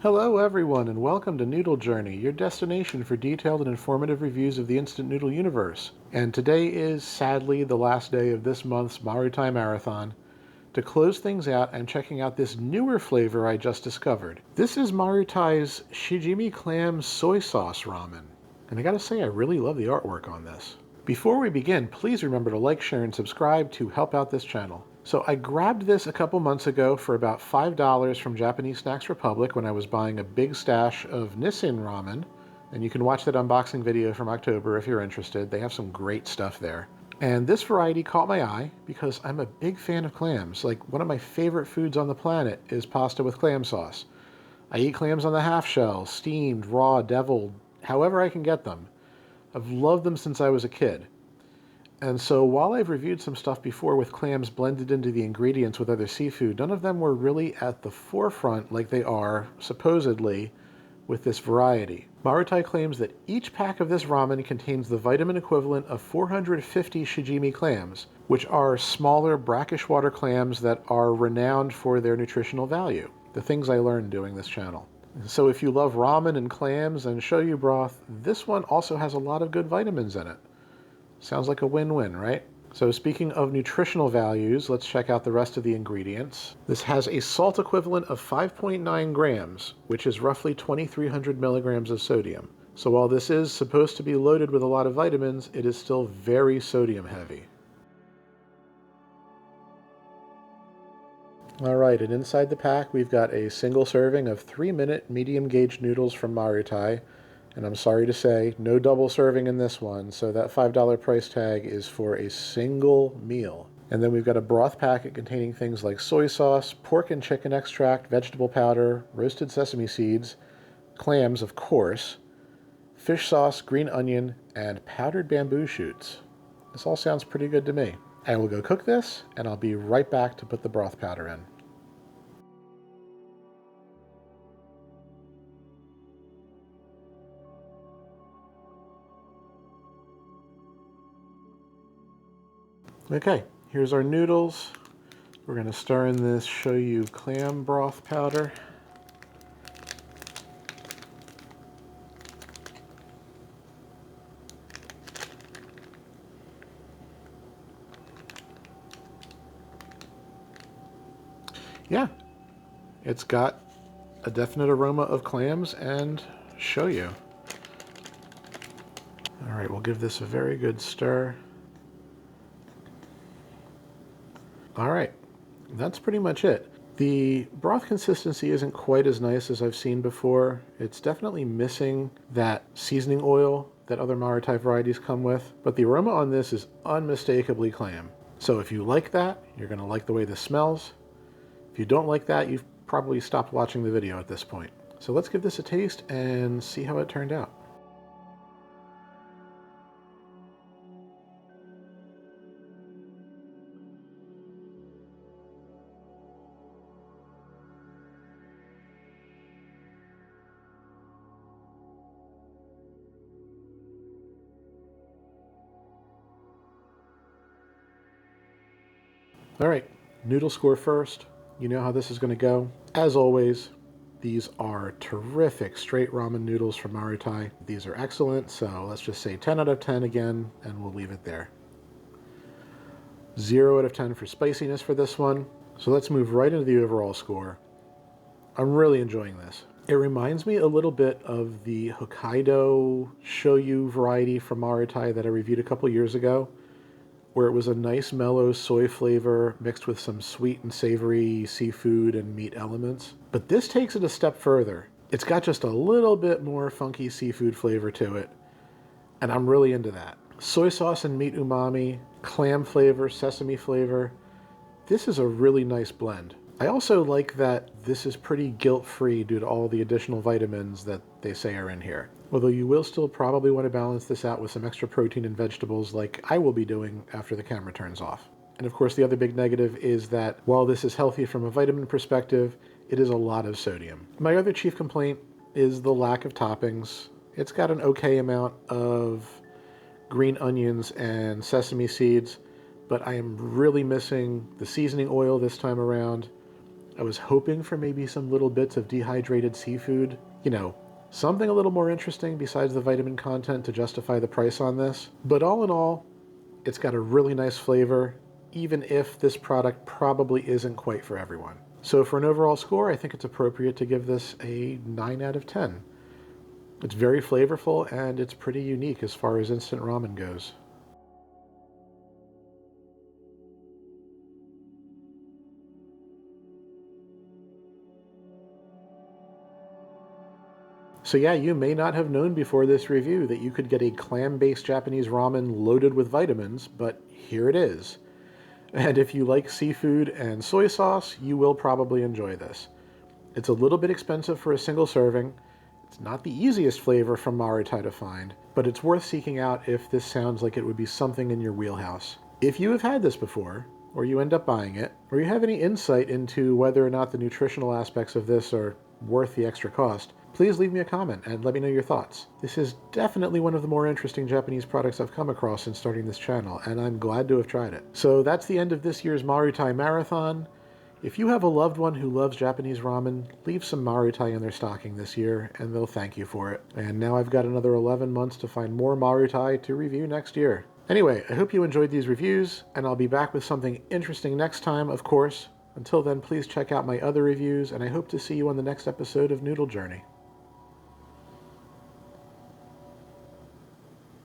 Hello everyone and welcome to Noodle Journey, your destination for detailed and informative reviews of the instant noodle universe. And today is sadly the last day of this month's Marutai Marathon. To close things out, I'm checking out this newer flavor I just discovered. This is Marutai's Shijimi Clam Soy Sauce Ramen. And I gotta say, I really love the artwork on this. Before we begin, please remember to like, share, and subscribe to help out this channel. So I grabbed this a couple months ago for about $5 from Japanese Snacks Republic when I was buying a big stash of Nissin ramen. And you can watch that unboxing video from October if you're interested. They have some great stuff there. And this variety caught my eye because I'm a big fan of clams. Like, one of my favorite foods on the planet is pasta with clam sauce. I eat clams on the half shell, steamed, raw, deviled, however I can get them. I've loved them since I was a kid. And so while I've reviewed some stuff before with clams blended into the ingredients with other seafood, none of them were really at the forefront like they are, supposedly, with this variety. Marutai claims that each pack of this ramen contains the vitamin equivalent of 450 Shijimi clams, which are smaller brackish water clams that are renowned for their nutritional value. The things I learned doing this channel. So if you love ramen and clams and shoyu broth, this one also has a lot of good vitamins in it. Sounds like a win-win, right? So speaking of nutritional values, let's check out the rest of the ingredients. This has a salt equivalent of 5.9 grams, which is roughly 2,300 milligrams of sodium. So while this is supposed to be loaded with a lot of vitamins, it is still very sodium heavy. All right, and inside the pack, we've got a single serving of 3-minute medium gauge noodles from Marutai. And I'm sorry to say, no double serving in this one, so that $5 price tag is for a single meal. And then we've got a broth packet containing things like soy sauce, pork and chicken extract, vegetable powder, roasted sesame seeds, clams, of course, fish sauce, green onion, and powdered bamboo shoots. This all sounds pretty good to me. I will go cook this, and I'll be right back to put the broth powder in. Okay, here's our noodles. We're going to stir in this shoyu clam broth powder. Yeah, it's got a definite aroma of clams and shoyu. All right, we'll give this a very good stir. All right, that's pretty much it. The broth consistency isn't quite as nice as I've seen before. It's definitely missing that seasoning oil that other Marutai varieties come with, but the aroma on this is unmistakably clam. So if you like that, you're gonna like the way this smells. If you don't like that, you've probably stopped watching the video at this point. So let's give this a taste and see how it turned out. All right, noodle score first. You know how this is going to go. As always, these are terrific straight ramen noodles from Marutai. These are excellent, so let's just say 10 out of 10 again, and we'll leave it there. 0 out of 10 for spiciness for this one. So let's move right into the overall score. I'm really enjoying this. It reminds me a little bit of the Hokkaido shoyu variety from Marutai that I reviewed a couple years ago, where it was a nice mellow soy flavor mixed with some sweet and savory seafood and meat elements. But this takes it a step further. It's got just a little bit more funky seafood flavor to it, and I'm really into that. Soy sauce and meat umami, clam flavor, sesame flavor. This is a really nice blend. I also like that this is pretty guilt-free due to all the additional vitamins that they say are in here. Although you will still probably want to balance this out with some extra protein and vegetables like I will be doing after the camera turns off. And of course the other big negative is that while this is healthy from a vitamin perspective, it is a lot of sodium. My other chief complaint is the lack of toppings. It's got an okay amount of green onions and sesame seeds, but I am really missing the seasoning oil this time around. I was hoping for maybe some little bits of dehydrated seafood, something a little more interesting besides the vitamin content to justify the price on this. But all in all, it's got a really nice flavor, even if this product probably isn't quite for everyone. So for an overall score, I think it's appropriate to give this a 9 out of 10. It's very flavorful and it's pretty unique as far as instant ramen goes. So yeah, you may not have known before this review that you could get a clam-based Japanese ramen loaded with vitamins, but here it is. And if you like seafood and soy sauce, you will probably enjoy this. It's a little bit expensive for a single serving. It's not the easiest flavor from Marutai to find, but it's worth seeking out if this sounds like it would be something in your wheelhouse. If you have had this before, or you end up buying it, or you have any insight into whether or not the nutritional aspects of this are worth the extra cost, please leave me a comment and let me know your thoughts. This is definitely one of the more interesting Japanese products I've come across since starting this channel, and I'm glad to have tried it. So that's the end of this year's Marutai Marathon. If you have a loved one who loves Japanese ramen, leave some Marutai in their stocking this year, and they'll thank you for it. And now I've got another 11 months to find more Marutai to review next year. Anyway, I hope you enjoyed these reviews, and I'll be back with something interesting next time, of course. Until then, please check out my other reviews, and I hope to see you on the next episode of Noodle Journey.